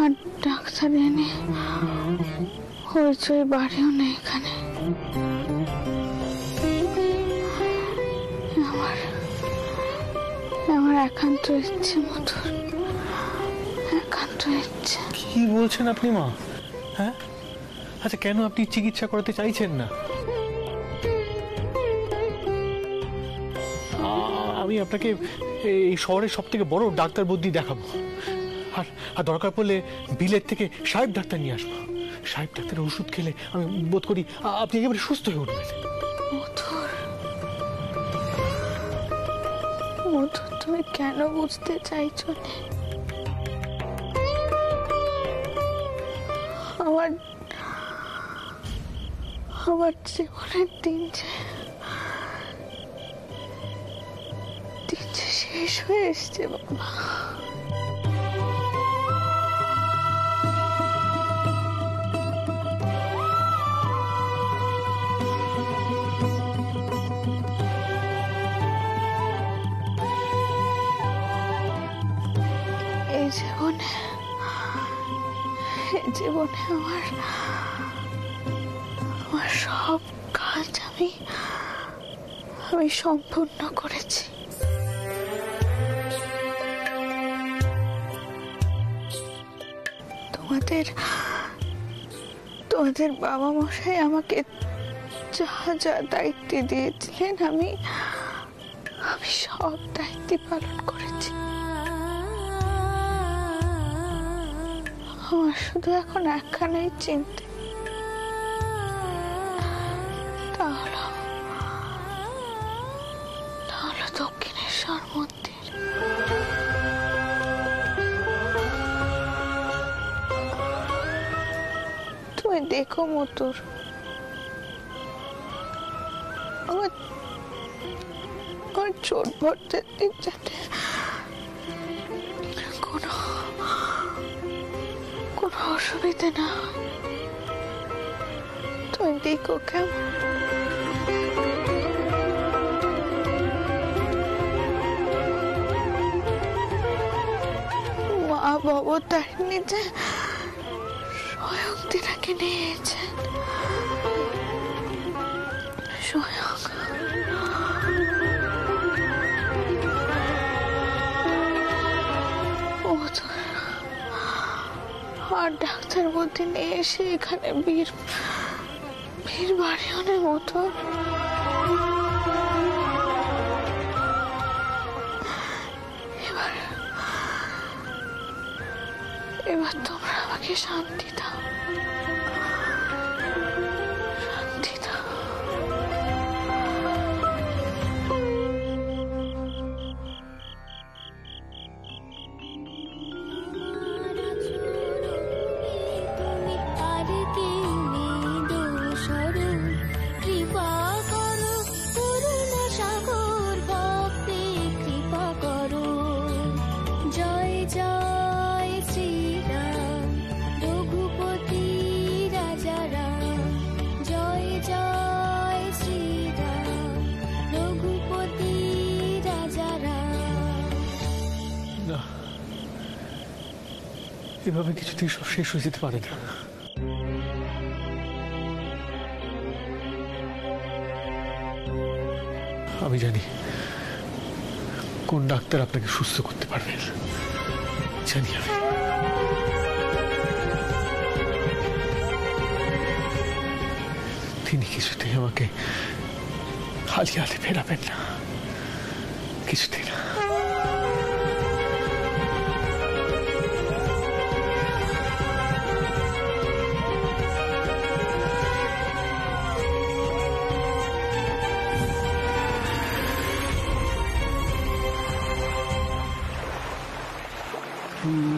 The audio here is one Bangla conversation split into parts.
আর ডাক্তার এনে হইচই বাড়িও নেই এখানে। আমার একান্ত ইচ্ছে মধুর, একান্ত ইচ্ছে। কি বলছেন আপনি মা? হ্যাঁ, আচ্ছা কেন আপনি চিকিৎসা করাতে চাইছেন না? আমি আপনাকে এই শহরের সব থেকে বড় ডাক্তার বদ্যি দেখাবো, আর দরকার পড়লে বিলেত থেকে সাহেব ডাক্তার নিয়ে আসবো। সাহেব ডাক্তারের ওষুধ খেলে আমি বোধ করি আপনি একেবারে সুস্থ হয়ে উঠবেন। মধুর, মধুর, তুমি কেন বুঝতে চাইছো না? আমার জীবনের দিন যে শেষ হয়ে এসছে বাবা। এই জীবনে আমার সব কাজ আমি সম্পূর্ণ করেছি। তোমাদের বাবা মশাই আমাকে যা যা দায়িত্ব দিয়েছিলেন আমি সব দায়িত্ব পালন করেছি। আমার শুধু এখন একখানেই চিন্তা, তাহলে দক্ষিণেশ্বর মন্দির। তুমি দেখো মতুর, আমার চোট ভরতে দিন যাতে কোনো অসুবিধা না হয়। তুমি দেখো কেমন। মা ভবতারিণীতে স্বয়ং তিনাকে নিয়েছেন, স্বয়ং। আর ডাক্তার বলতে নিয়ে এসে এখানে ভিড় বাড়িও নেই মতো। এবার তোমরা আমাকে শান্তি দাও, শান্তি দাও। এভাবে কিছুতেই সব শেষ হয়ে যেতে পারে না। আমি জানি কোন ডাক্তার আপনাকে সুস্থ করতে পারবেন, জানি আমি। তিনি কিছুতেই আমাকে খালি হাতে ফেরাবেন না, কিছুতেই না।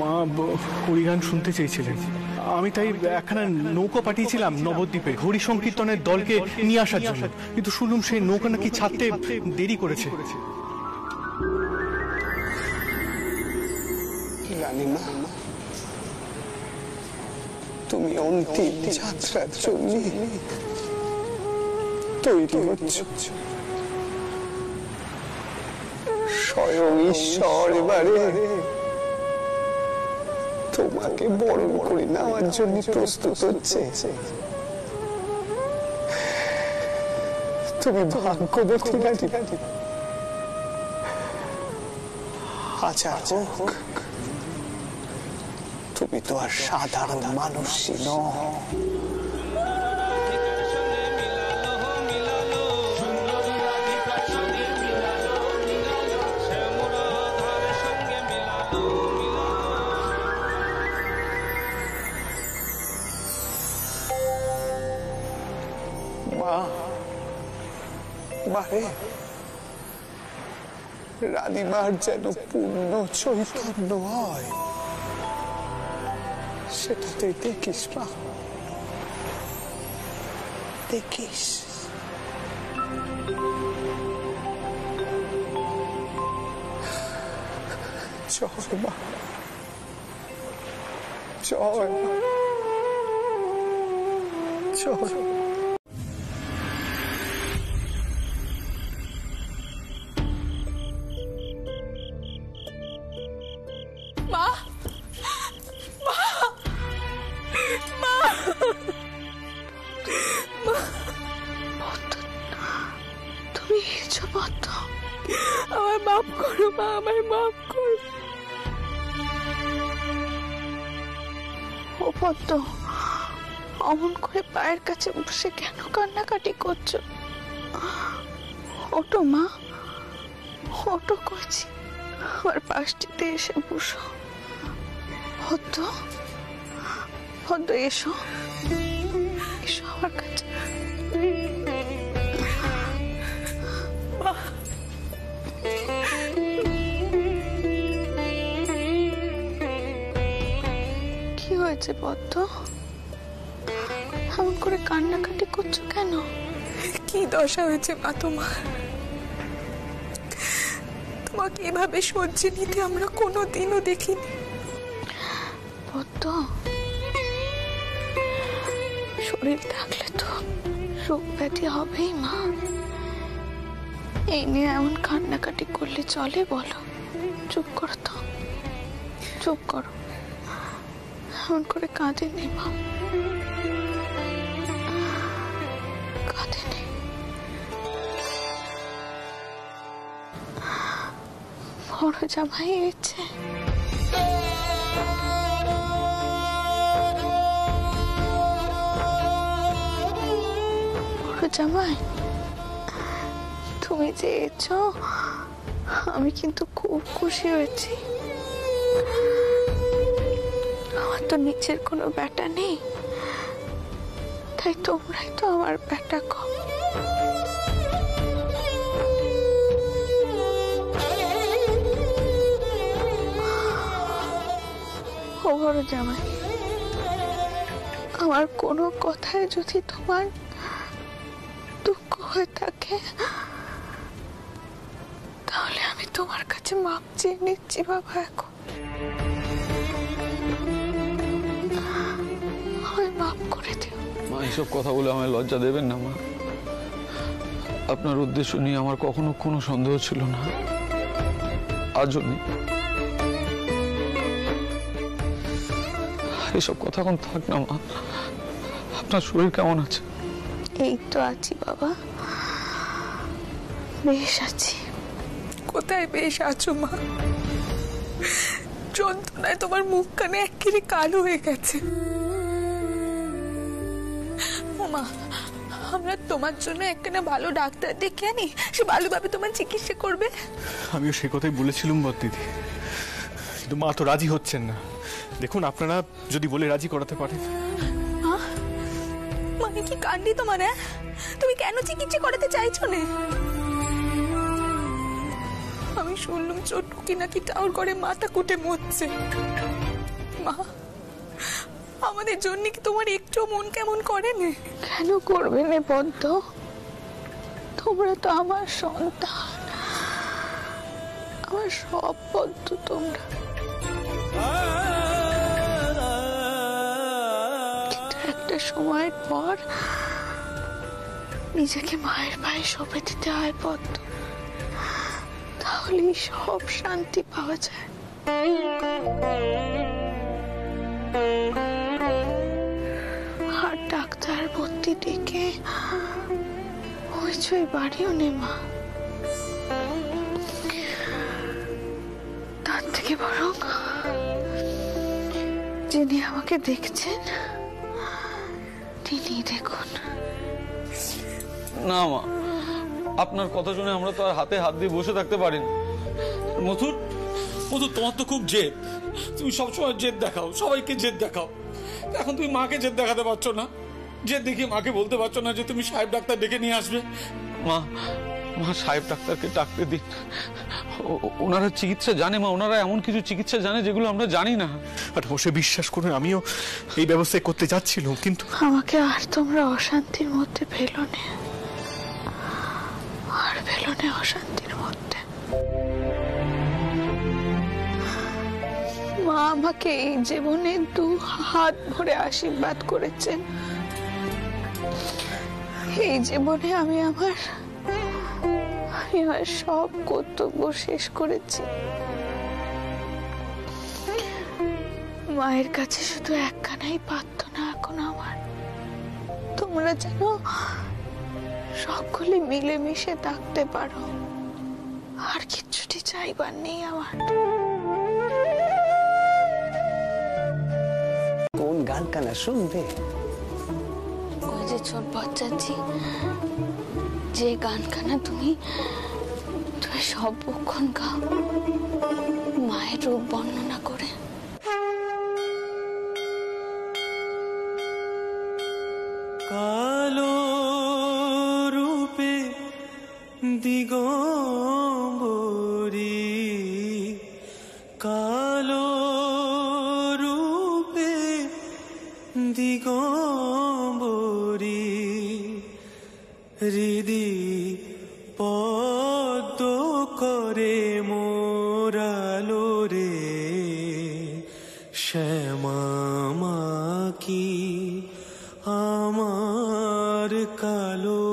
মা হরিগান শুনতে চেয়েছিলেন, আমি তাই একখানা নৌকা পাঠিয়েছিলাম নবদ্বীপে হরি সংকীর্তনের দলকে নিয়ে আসার জন্য, কিন্তু শুনলাম সেই নৌকা নাকি ছাড়তে দেরি করেছে। রানীমা, তুমি অন্তিম যাত্রার জন্য তৈরি হচ্ছ। স্বয়ং ঈশ্বর এবারে তোমাকে বরণ করে নেওয়ার জন্য প্রস্তুত হচ্ছে। তুমি ভাগ্যবতী রানী। আচ্ছা হোক, তুমি তো আর সাধারণ মানুষই নও। মারে, রানীমার যেন পূর্ণ চৈতন্য হয়, সেটা তুই দেখিস মা, দেখিস। জয় মা, জয় মা, জয়। তুমি এসো পদ্ম, আমার মাফ করো মা, আমার মাফ করো। ও পদ্ম, অমন করে পায়ের কাছে বসে কেন কান্নাকাটি করছো? ওটো মা, ওটো করছি, আমার পাশটিতে এসে বসো। পদ্ম, পদ্ম এসো, এসো আমার কাছে। কি হয়েছে পদ্ম? এমন করে কান্নাকাটি করছো কেন? কি দশা হয়েছে মা তোমার? তোমাকে এভাবে সহ্য নিতে আমরা কোনোদিনও দেখিনি। পদ্ম, শরীর থাকলে তো রোগ ব্যাধি হবেই মা। এই নিয়ে এমন কান্নাকাটি করলে চলে বলো? চুপ করো তো, চুপ করো, এমন করে কাঁদে নে মা, কাঁদে নে। বড় জামাই এসেছে। বড় জামাই, তুমি যে এসেছো আমি কিন্তু খুব খুশি হয়েছি। আমার তো নিচের কোনো ব্যাটা নেই, তাই তোমরাই তো আমার ব্যাটা কম। ও বড় জামাই, আমার কোনো কথায় যদি তোমার দুঃখ হয়ে থাকে তাহলে আমি তোমার কাছে মাপ চেয়ে নিচ্ছি বাবা। এখন আমায় মাপ করে দিও। মা, এসব কথা বলে আমায় লজ্জা দেবেন না মা। আপনার উদ্দেশ্য নিয়ে আমার কখনো কোনো সন্দেহ ছিল না, আজও নেই। এসব কথা এখন থাক না মা। আপনার শরীর কেমন আছে? এই তো আছি বাবা, বেশ আছি। কোথায় বেশ আছো মা? যন্ত্রণায় তোমার মুখ কানে একেবারে কালো হয়ে গেছে। মা, আমরা তোমার জন্য একখানা ভালো ডাক্তার ডেকে আনি, সে ভালোভাবে তোমার চিকিৎসা করবে। আমিও সে কথাই বলেছিলাম দিদি, কিন্তু মা তো রাজি হচ্ছেন না। দেখুন, আপনারা যদি বলে রাজি করাতে পারেন। মানে কি কান্ডি তোমার? তুমি কেন চিকিৎসা করাতে চাইছো না? আমি শুনলাম ছোটকি নাকি টাউর করে মাথা কুটে মরছে। মা, আমাদের জন্য কি তোমার একটু মন কেমন করে না? কেন করবে না পদ্ম? তোমরা তো আমার সন্তান, আমার সব পদ্ম তোমরা। কিন্তু একটা সময়ের পর নিজেকে মায়ের পায়ে সঁপে দিতে হয় পদ্ম, তাহলেই সব শান্তি পাওয়া যায়। আর ডাক্তার ভর্তি ডেকে হইচই বাড়িও নে মা। তার থেকে বরং যিনি আমাকে দেখছেন তিনি দেখুন। না মা, আপনার কথা শুনে আমরা তো আর হাতে হাত দিয়ে বসে থাকতে পারি না। মধুর, মধুর তোমার তো খুব জেদ, তুমি সবসময় জেদ দেখাও, সবাইকে জেদ দেখাও। এখন তুমি মাকে জেদ দেখাতে পারছো না, জেদ দেখিয়ে মাকে বলতে পারছো না যে তুমি সাহেব ডাক্তার ডেকে নিয়ে আসবে। মা, মা সাহেব ডাক্তারকে ডাকতে দিন। ওনারা চিকিৎসা জানে মা, ওনারা এমন কিছু চিকিৎসা জানে যেগুলো আমরা জানি না। আর অবশ্যই বিশ্বাস করুন, আমিও এই ব্যবস্থায় করতে যাচ্ছিলাম, কিন্তু আমাকে আর তোমরা অশান্তির মধ্যে ফেলো না, আর ফেলো না অশান্তির মধ্যে। মা আমাকে এই জীবনে 2 হাত ভরে আশীর্বাদ করেছেন। এই জীবনে আমি আমার সব কর্তব্য শেষ করেছি। মায়ের কাছে শুধু একখানাই প্রার্থনা এখন আমার, তোমরা যেন সকলে মিলেমিশে থাকতে পারো, আর কিচ্ছুটি চাইবার নেই আমার। কোন গান কানা শুনবে? ওই যে ছোট বাচ্চাজি, যে গানখানা তুমি সর্বক্ষণ গাও মায়ের রূপ বর্ণনা করে। কালো রূপে দিগম্বরী, কালো রূপে দিগম্বরী, হৃদি পদ্ম করে মোরালো রে, শ্যামা মা কি আমার কালো।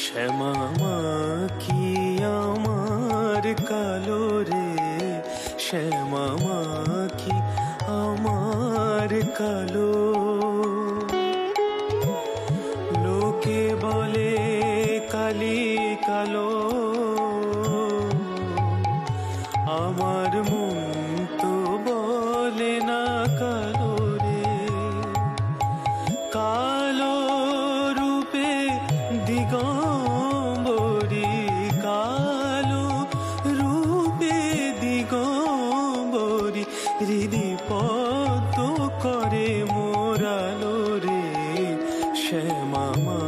শ্যামা মা কি আমার কালো রে, শ্যামা মা কি আমার কালো। লোকে বলে কালি কালো, আমার মন তো বলে না কালো রে। কালো রূপে দিগম্বরী, কালো রূপে দিগম্বরী, হৃদি পদ্ম করে মোরালো রে, শ্যামা মা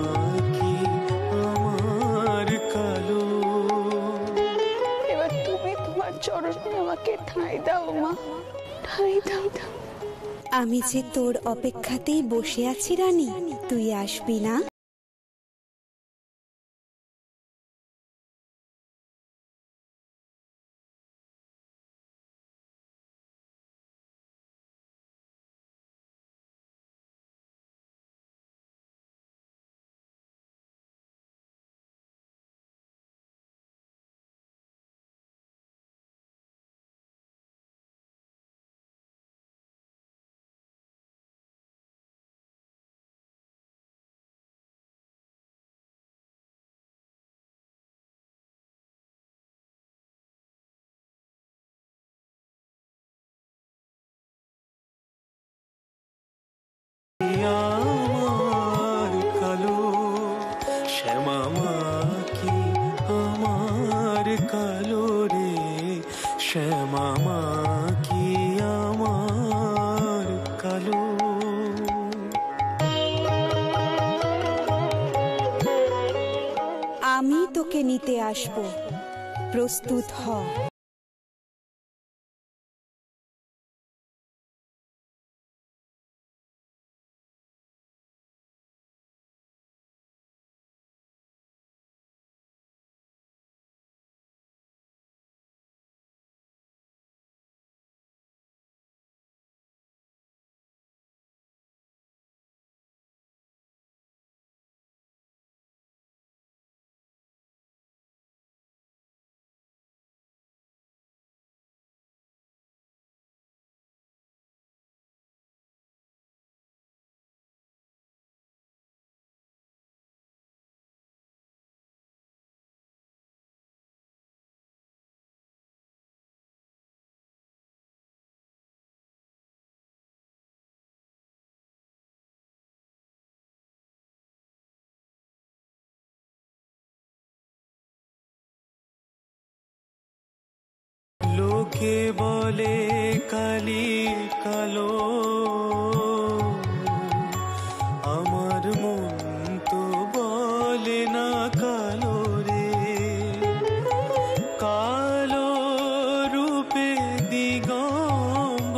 কি আমার কালো। এবার তুমি তোমার চরণে আমাকে ঠাঁই দাও মা, ঠাঁই দাও। আমি যে তোর অপেক্ষাতেই বসে আছি রানী, তুই আসবি না? আমার কালো, শ্যামা মা কি আমার কালো রে, শ্যামা মা কি আমার কালো। আমি তোকে নিতে আসব, প্রস্তুত হ। কে বলে কালি কালো, আমার মন তো বলে না কালো রে। কালো রূপে দিগম্বরী,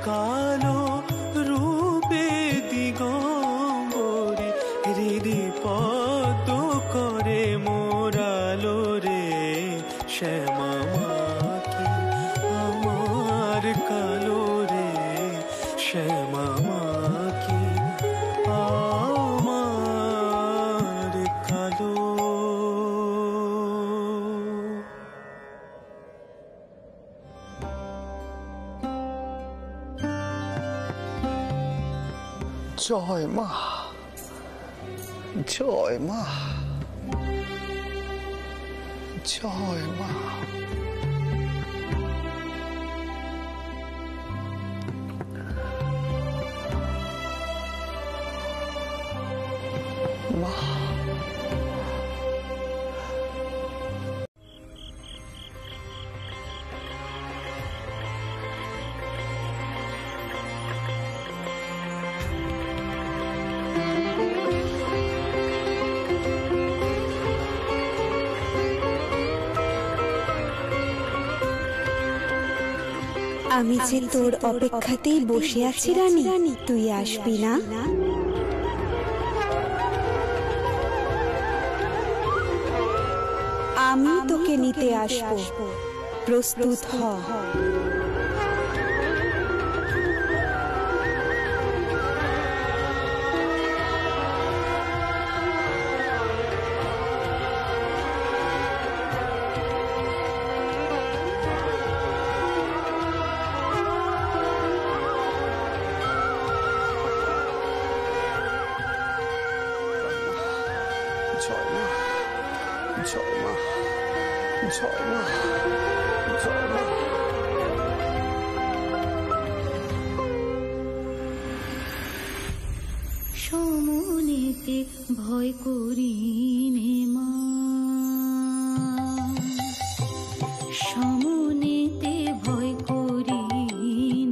কালো রূপে দিগম্বরী, হৃদি পদ্ম করে মোরালো রে। শ্যামা মা কি আমার কালো রে, শ্যামা মা কি আমার কালো। জয় মা, জয় মা, জয় মা। মা, আমি যে তোর অপেক্ষাতেই বসে আছি রানী, তুই আসবি না? আমি তোকে নিতে আসবো, প্রস্তুত হ। জয় মা, জয় মা, জয় মা, জয় মা। সমনেতে ভয় করি নে মা, সমনেতে ভয় করি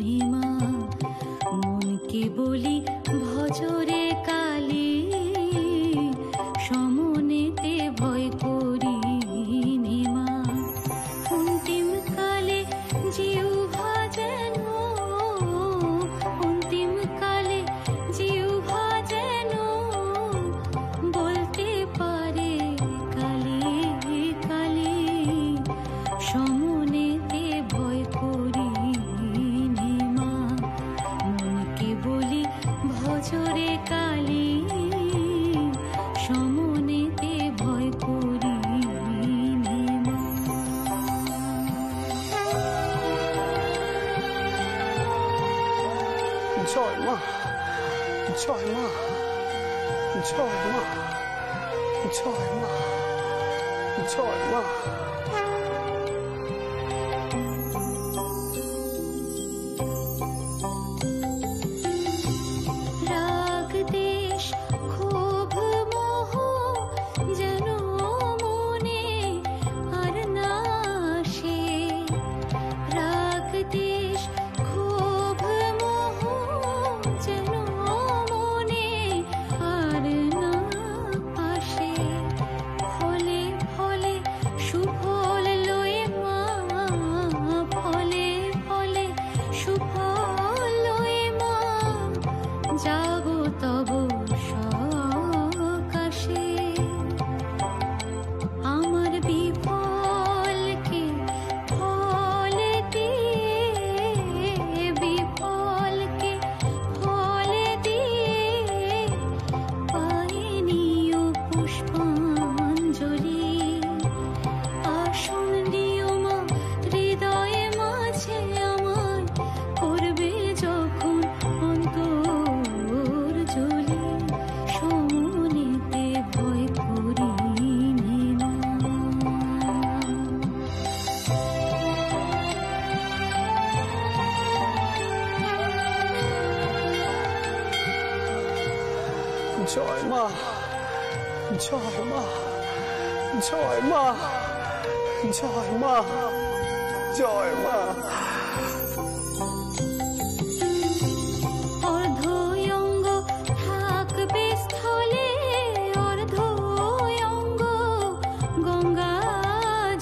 নে মা, মনকে বলি ভজরে কালী, সমনেতে ভয় করি নে মা। অন্তিম কালে জিহ্বা যেন, অন্তিম কালে জিহ্বা যেন বলতে পারে কালী কালী, সমনেতে ভয় করি নে মা, মনকে বলি ভজরে কালী, সমনেতে ভয় করি নে মা। জয় মা, জয় মা, জয় মা, জয় মা, জয় মা। রাগ দেশ ক্ষোভ মোহ যেন মনে আর না আসে, রাগ দেশ ক্ষোভ মোহ যেন মনে আর না আসে। ফলে ফলে সুফল লয়ে মা, ফলে ফলে সুফল লয়ে মা, যাব তব সকাশে। আমার বিফলকে ফল দিয়ে, বিফলকে ফল দিয়ে, পাইনিও পুষ্পাঞ্জলি। আসন দিও মা হৃদয়ে মাঝে আমার, করবে যখন অন্তর জ্বলি, সমনেতে ভয় করি নে মা। জয় মা, জয় মা, জয় মা, জয় মা, জয় মা। অর্ধয়ঙ্গ থাকবে স্থলে, অর্ধয়ঙ্গ গঙ্গা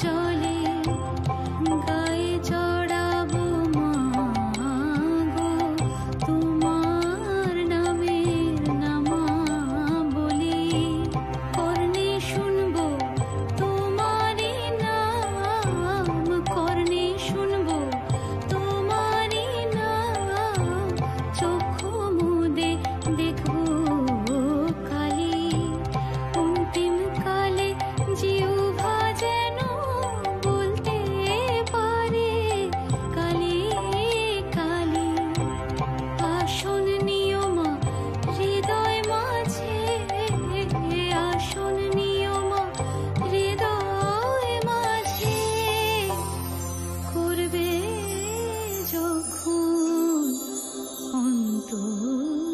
জলে, গায়ে চড়াবো মাগো তোমার নামের নামাবলি, কর্ণে শুনবো তোমারই নাম, কর্ণে শুনবো তোমারই নাম, চক্ষু মুদে দেখবো কালে, অন্তিম কালে জিহ্বা যেন বলতে পারে কালে কালে, আসন নিয়ম হৃদয় মাঝে, আসন নিয়ম হৃদয় মাঝে, করবে যখন অন্তর্জলি,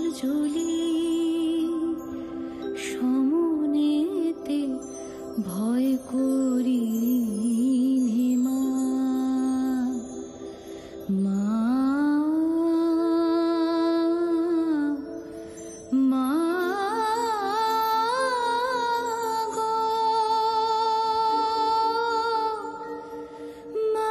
সমনেতে ভয় করি মা, মা মা গো, মা।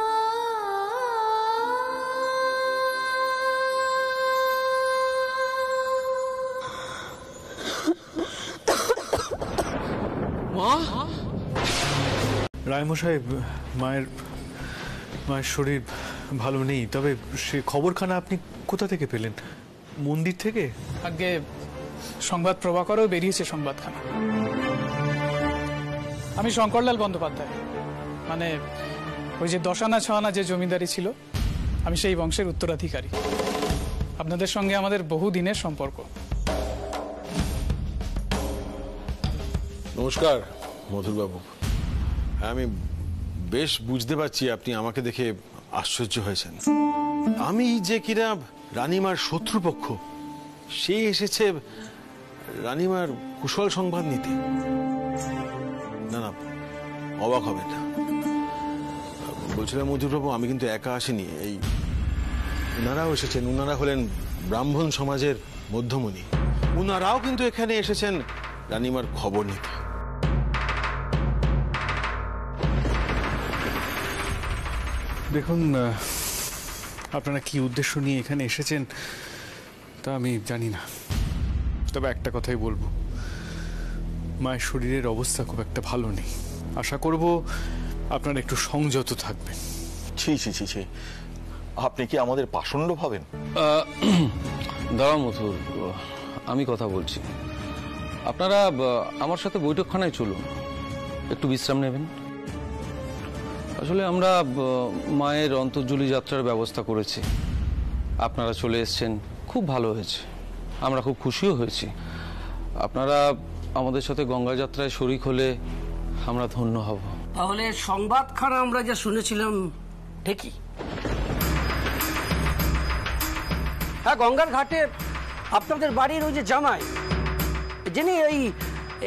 রায়মশাই, মায়ের শরীর ভালো নেই, তবে সে খবরখানা আপনি কোথা থেকে পেলেন? মন্দির থেকে? আগে সংবাদ প্রভাকরও বেরিয়েছে সংবাদখানা। আমি শঙ্করলাল বন্দ্যোপাধ্যায়, মানে ওই যে দশানা ছয়ানা যে জমিদারি ছিল, আমি সেই বংশের উত্তরাধিকারী। আপনাদের সঙ্গে আমাদের বহু দিনের সম্পর্ক। নমস্কার মধুরবাবু। আমি বেশ বুঝতে পারছি আপনি আমাকে দেখে আশ্চর্য হয়েছেন। আমি যে কিনা রানীমার শত্রুপক্ষ, সে এসেছে রানীমার কুশল সংবাদ নিতে। না না, অবাক হবে না। বলছিলাম মধুরবাবু, আমি কিন্তু একা আসিনি, এই উনারাও এসেছেন। উনারা হলেন ব্রাহ্মণ সমাজের মধ্যমণি। উনারাও কিন্তু এখানে এসেছেন রানীমার খবর নিতে। দেখুন, আপনারা কি উদ্দেশ্য নিয়ে এখানে এসেছেন তা আমি জানি না, তবে একটা কথাই বলবো, মায়ের শরীরের অবস্থা খুব একটা ভালো নেই। আশা করব আপনারা একটু সংযত থাকবেন। ছি ছি ছি ছি, আপনি কি আমাদের পাষণ্ড ভাবেন? দাঁড়াও মথুর, আমি কথা বলছি। আপনারা আমার সাথে বৈঠকখানায় চলুন, একটু বিশ্রাম নেবেন। আসলে আমরা মায়ের অন্তর্জলি যাত্রার ব্যবস্থা করেছি, আপনারা চলে এসেছেন, খুব ভালো হয়েছে, আমরা খুব খুশিও হয়েছি। আপনারা আমাদের সাথে গঙ্গা যাত্রায় শরিক হলে আমরা ধন্য হব। তাহলে সংবাদখানা আমরা যা শুনেছিলাম ঠিকই? হ্যাঁ, গঙ্গার ঘাটে আপনাদের বাড়ির ওই যে জামাই, যিনি এই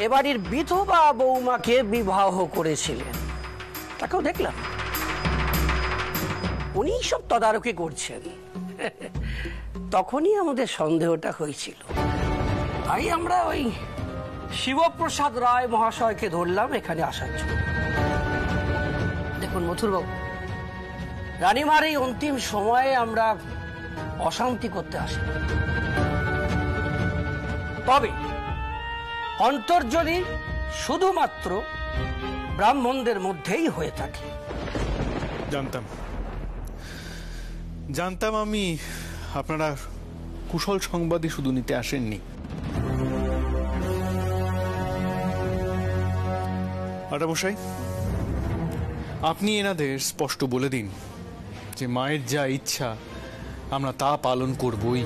এবাড়ির বিধবা বৌমাকে বিবাহ করেছিলেন, তাকেও দেখলাম। উনি সব তদারকি করছেন। তখনই আমাদের সন্দেহটা হয়েছিল, তাই আমরা ওই শিবপ্রসাদ রায় মহাশয়কে ধরলাম এখানে আসার জন্য। দেখুন মথুরবাবু, রানীমার এই অন্তিম সময়ে আমরা অশান্তি করতে আসি, তবে অন্তর্জলি শুধুমাত্র ব্রাহ্মণদের মধ্যেই হয়ে থাকে। জানতাম আমি আপনারা কুশল সংবাদই শুধু নিতে আসেননি। আটামশাই, আপনি এনাদের স্পষ্ট বলে দিন যে মায়ের যা ইচ্ছা আমরা তা পালন করবই।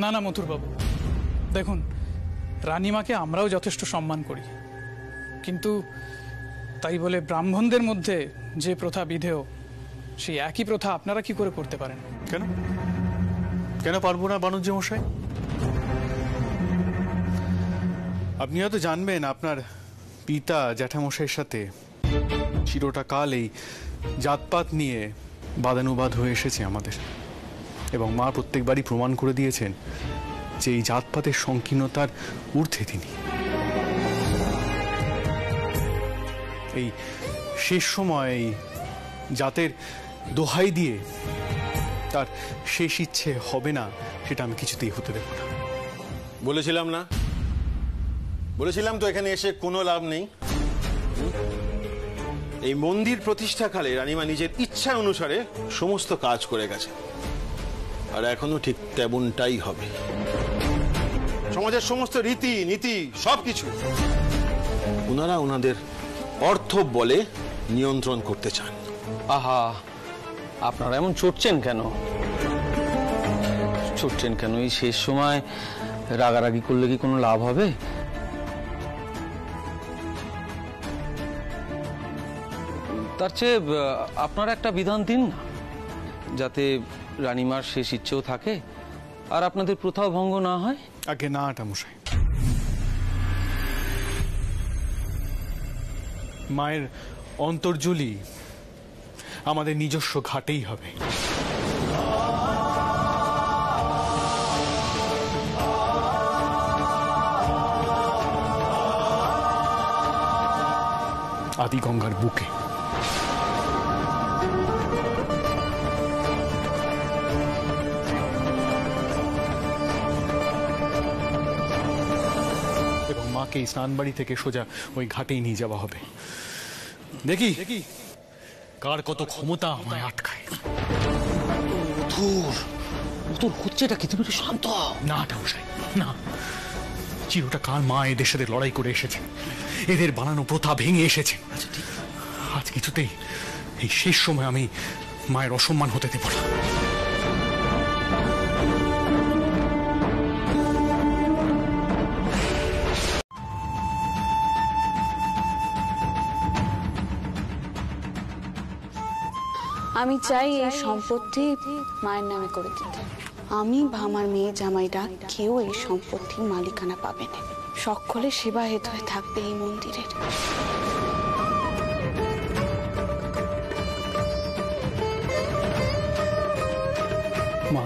না না মথুরবাবু, দেখুন, রানীমাকে আমরাও যথেষ্ট সম্মান করি, কিন্তু তাই বলে ব্রাহ্মণদের মধ্যে যে প্রথা বিধেয়, সেই একই প্রথা আপনারা কি করে করতে পারেন? কেন কেন পারবো না বাণিজ্য মশাই? আপনি হয়তো জানবেন আপনার পিতা জ্যাঠামশাইয়ের সাথে চিরটা কাল এই জাতপাত নিয়ে বাদানুবাদ হয়ে এসেছে আমাদের, এবং মা প্রত্যেকবারই প্রমাণ করে দিয়েছেন যে এই জাতপাতের সংকীর্ণতার ঊর্ধ্বে তিনি। এই শেষ সময় এই জাতের দোহাই দিয়ে তার শেষ ইচ্ছে হবে না সেটা আমি কিছুতেই হতে দেব না। বলেছিলাম তো এখানে এসে কোনো লাভ নেই। এই মন্দির প্রতিষ্ঠাকালে রানীমা নিজের ইচ্ছা অনুসারে সমস্ত কাজ করে গেছে, আর এখনো ঠিক তেমনটাই হবে। সমাজের সমস্ত রীতি নীতি সবকিছু ওনারা ওনাদের অর্থ বলে নিয়ন্ত্রণ করতে চান। আহা, আপনারা এমন চটছেন কেন? এই শেষ সময় রাগারাগি করলে কি কোনো লাভ হবে? তার চেয়ে আপনারা একটা বিধান দিন না, যাতে রানীমার শেষ ইচ্ছেও থাকে আর আপনাদের প্রথাও ভঙ্গ না হয়। আগে না ঠাকুরমশাই, মায়ের অন্তর্জলি আমাদের নিজস্ব ঘাটেই হবে। আদি গঙ্গার বুকে। এবং মাকে স্নানবাড়ি থেকে সোজা ওই ঘাটেই নিয়ে যাওয়া হবে। দেখি কার কত ক্ষমতা আমায় আটকায়। তোর হচ্ছেটা কি? তুমি শান্ত না ঠাকুরমশাই, না। চিরটা কাল মা এদের সাথে লড়াই করে এসেছে, এদের বানানো প্রথা ভেঙে এসেছে। আজ কিছুতেই এই শেষ সময় আমি মায়ের অসম্মান হতে দেব না। আমি চাই এই সম্পত্তি মায়ের নামে করে দিতে। আমি বা আমার মেয়ে জামাইরা কেউ এই সম্পত্তির মালিকানা পাবে না। সকলে সেবাহেত হয়ে থাকবে এই মন্দিরের। মা,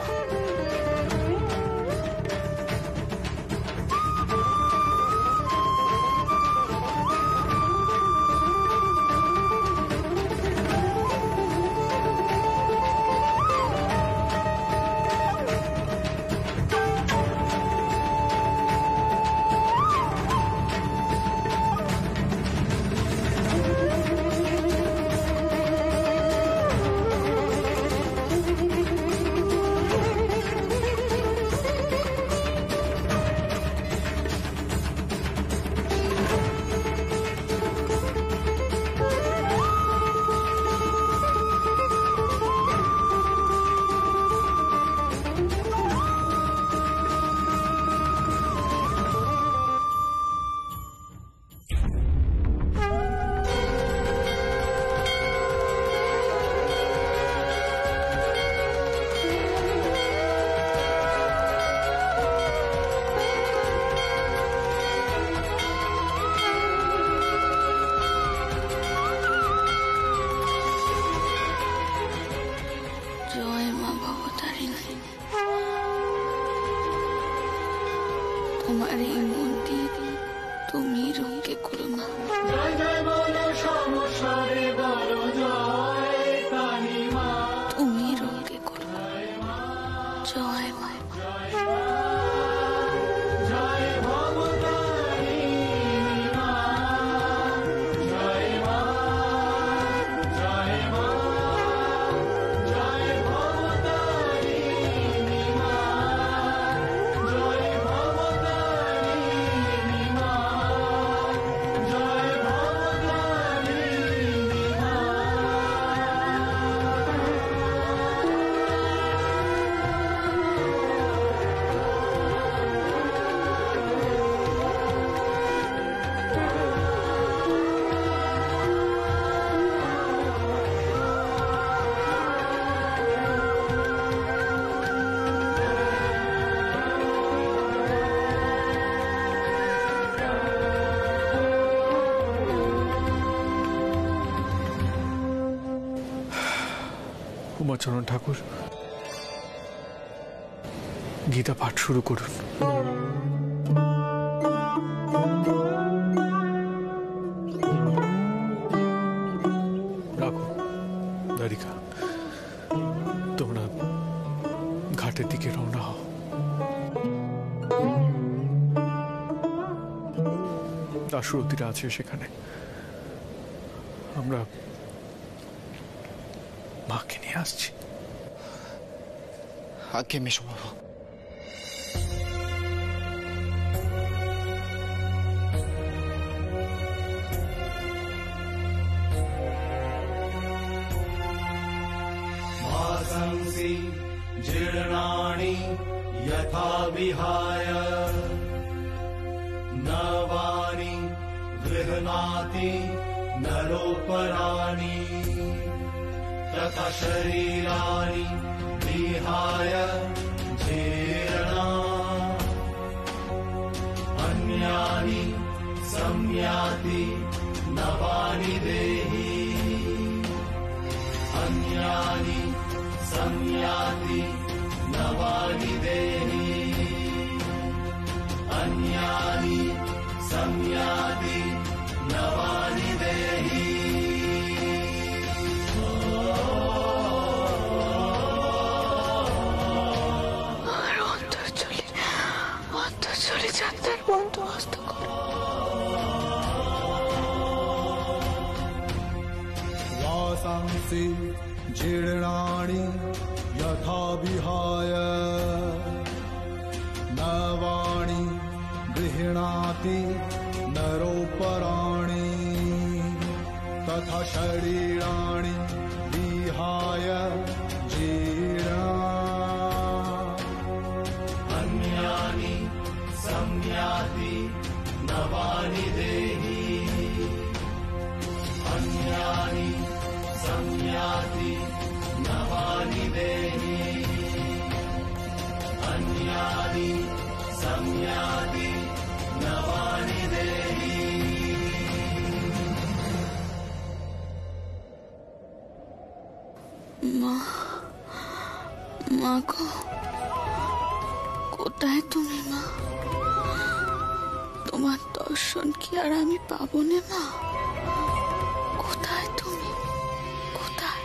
উমাচরণ ঠাকুর, গীতা পাঠ শুরু করুন। রাখো দ্বারিকা, তোমরা ঘাটের দিকে রওনা হও। দাশরথীরা আছে সেখানে, আমরা মাকে নিয়ে আসছি। আগে মেশোবাবু। वासंसि जीर्णानि यथा विहाय नवानि गृह्णाति नरोपराणि तथा शरीराणि विहाय जीर्णा अन्यानि संयाति नवानि देहि अन्यानि संयाति नवानि देहि अन्यानि संयाति नवानि देहि। আর অন্তর্জলি যাত্রার বন্দোবস্ত করো। वासांसि जीर्णानि यथा विहाय नवानि गृह्णाति नरोपराणि तथा शरीराणि विहाय जीर्णा अन्यानि संयाति नवानि देहि अन्यानि संयाति नवानि देहि अन्यानि संयाति नवानि देहि। মা গো, কোথায় তুমি মা? তোমার দর্শন কি আর আমি পাবো না মা? কোথায় তুমি? কোথায়?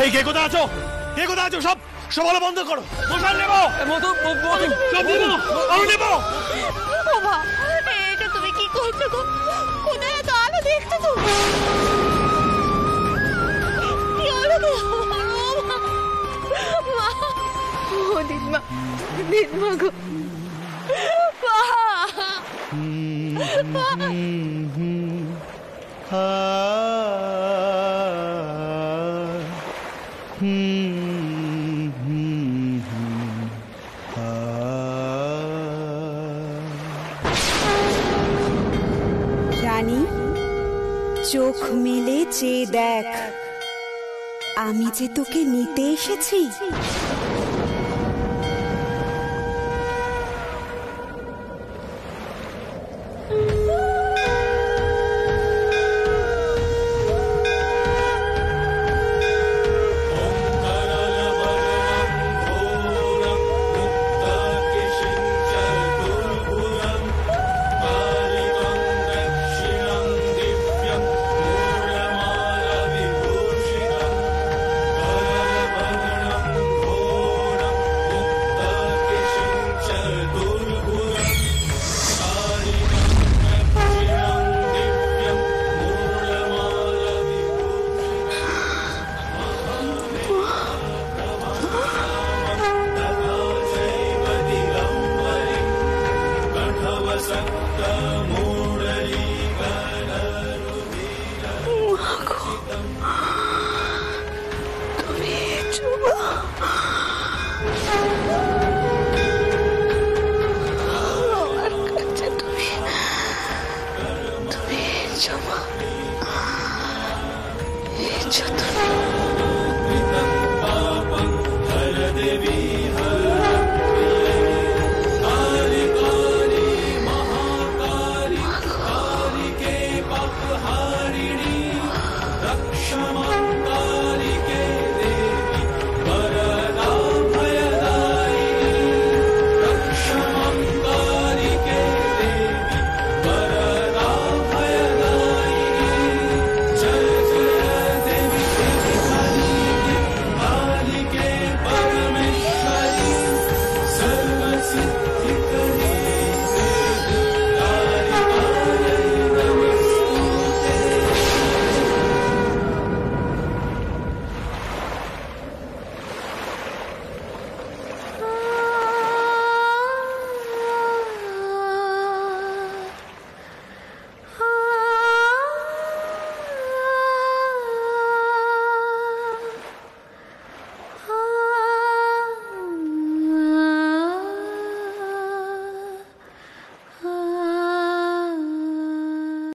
এই কে কোথায় আছো? কে কোথায় আছো? সব সব আলো বন্ধ করো। মশাল নেবো, মধু সব নেবো, আলো নেবো। বাবা এটা তুমি কি করছো গো? কোথায় এত আলো দেখছো তো? কি হলো গো? মা, ও দিদমা, দিদমা গো, রানী, চোখ মেলে চেয়ে দেখ, আমি যে তোকে নিতে এসেছি।